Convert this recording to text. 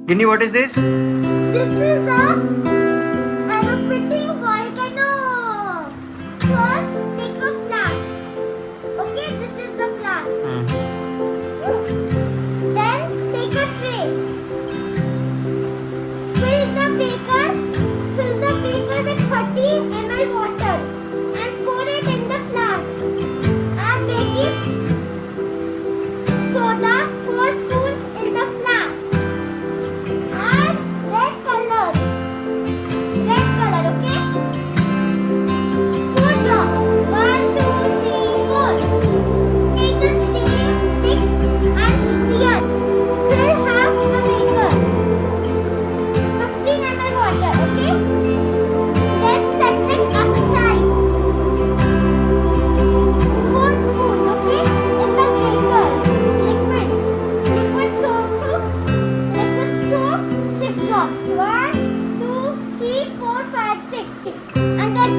Ginny, what is this? This is a aeroplating volcano. First, take a flask. Okay, this is the flask. Then take a tray. Fill the beaker with 30 ml water and pour it in the flask. Add baking soda 4 spoons in the flask. Add red color, okay? 4 drops. 1, 2, 3, 4. Take the stirring stick and stir. Fill half the beaker. 15 ml water, okay? Then set it aside. 4 spoons, okay? In the beaker. Liquid soap, 6 drops. 1, 2, 3, 4, 5, 6. And then